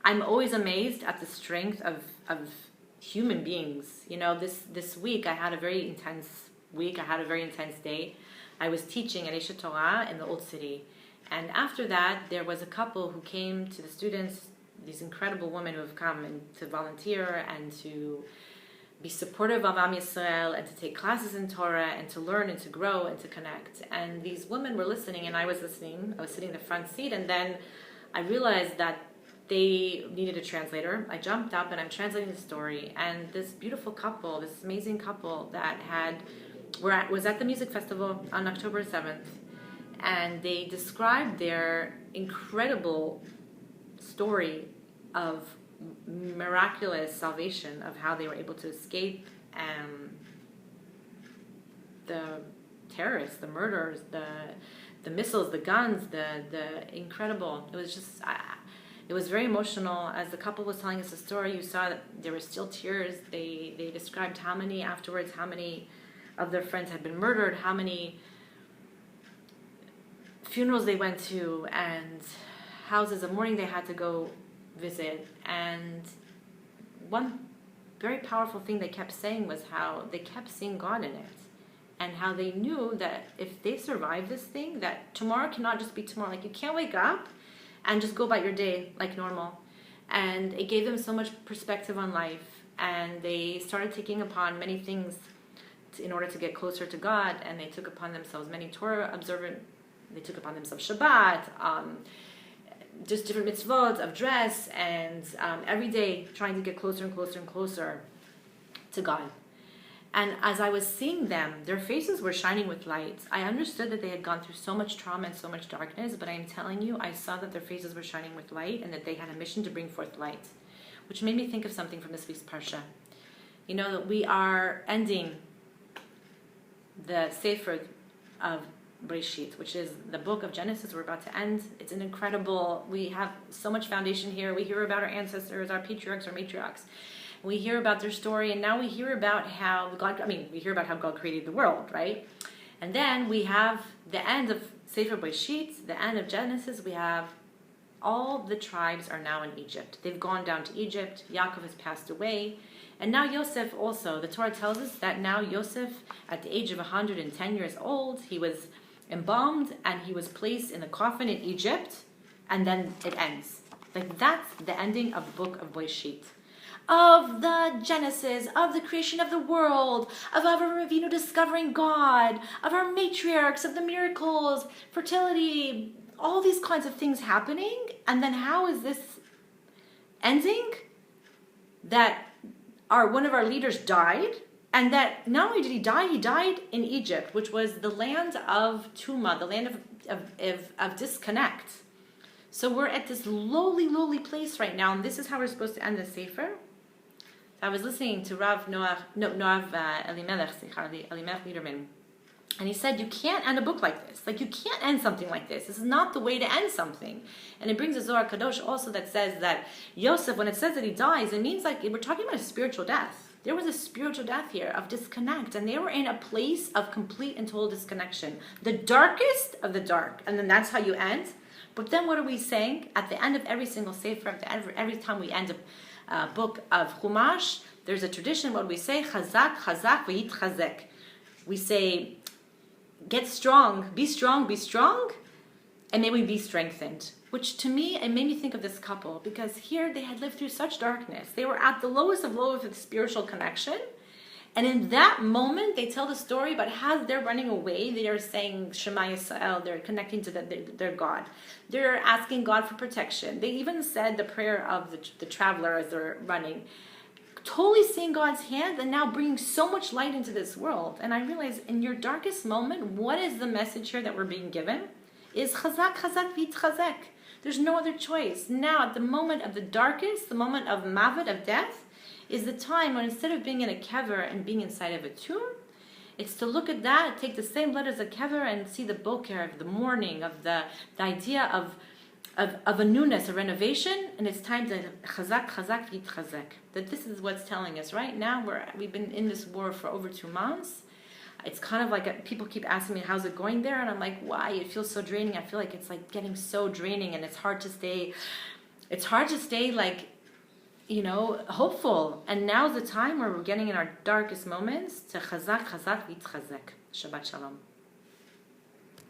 I'm always amazed at the strength of human beings. You know, this week I had a very intense week. I had a very intense day. I was teaching at Eshet Torah in the Old City. And after that, there was a couple who came to the students, these incredible women who have come and to volunteer and to be supportive of Am Yisrael and to take classes in Torah and to learn and to grow and to connect. And these women were listening and I was listening. I was sitting in the front seat and then I realized that they needed a translator. I jumped up and I'm translating the story. And this beautiful couple, this amazing couple that was at the music festival on October 7th. And they described their incredible story of miraculous salvation, of how they were able to escape the terrorists, the murders, the missiles, the guns, the incredible. It was just, it was very emotional. As the couple was telling us the story, you saw that there were still tears. They described how many of their friends had been murdered, how many funerals they went to, and houses of mourning they had to go visit. And one very powerful thing they kept saying was how they kept seeing God in it, and how they knew that if they survive this thing, that tomorrow cannot just be tomorrow. Like, you can't wake up and just go about your day like normal. And it gave them so much perspective on life, and they started taking upon many things in order to get closer to God. And they took upon themselves many Torah observant. They took upon themselves Shabbat, just different mitzvot of dress, and every day trying to get closer and closer and closer to God. And as I was seeing them, their faces were shining with light. I understood that they had gone through so much trauma and so much darkness, but I am telling you, I saw that their faces were shining with light and that they had a mission to bring forth light, which made me think of something from this week's Parsha. You know, that we are ending the Sefer of Bereshit, which is the book of Genesis. We're about to end. It's an incredible, we have so much foundation here. We hear about our ancestors, our patriarchs, our matriarchs. We hear about their story, and now we hear about how we hear about how God created the world, right? And then we have the end of Sefer Bereshit, the end of Genesis. We have all the tribes are now in Egypt. They've gone down to Egypt. Yaakov has passed away. And now Yosef also. The Torah tells us that now Yosef, at the age of 110 years old, he was embalmed and he was placed in a coffin in Egypt, and then it ends. Like, that's the ending of the book of Bereshit. Of the Genesis, of the creation of the world, of Avraham Avinu discovering God, of our matriarchs, of the miracles, fertility, all these kinds of things happening. And then how is this ending? That one of our leaders died, and that not only did he die, he died in Egypt, which was the land of Tumah, the land of disconnect. So we're at this lowly place right now, and this is how we're supposed to end the Sefer. I was listening to Rav Elimelech Liederman, and he said, you can't end a book like this. Like, you can't end something like this. This is not the way to end something. And it brings a Zohar Kadosh also that says that Yosef, when it says that he dies, it means like we're talking about a spiritual death. There was a spiritual death here of disconnect, and they were in a place of complete and total disconnection. The darkest of the dark. And then that's how you end. But then what are we saying? At the end of every single Sefer, at the end of every time we end a book of Chumash, there's a tradition. What do we say? Chazak, chazak, v'yitchazek. We say, get strong, be strong, and may we be strengthened. Which to me, it made me think of this couple, because here they had lived through such darkness. They were at the lowest of low of the spiritual connection. And in that moment, they tell the story about how they're running away. They are saying Shema Yisrael. They're connecting to their God. They're asking God for protection. They even said the prayer of the traveler as they're running. Totally seeing God's hand and now bringing so much light into this world. And I realize in your darkest moment, what is the message here that we're being given? Is chazak, chazak, v'yitchazek. There's no other choice. Now, at the moment of the darkest, the moment of mavet, of death, is the time when instead of being in a kever and being inside of a tomb, it's to look at that, take the same letters of kever and see the boker, of the morning, of the idea of a newness, a renovation, and it's time to chazak, chazak, v'yitchazek. That this is what's telling us right now. We've been in this war for over 2 months. It's kind of like people keep asking me, how's it going there? And I'm like, why? It feels so draining. I feel like it's like getting so draining, and it's hard to stay it's hard to stay like, hopeful. And now's the time where we're getting in our darkest moments to chazak, chazak, v'yitzchazek. Shabbat shalom.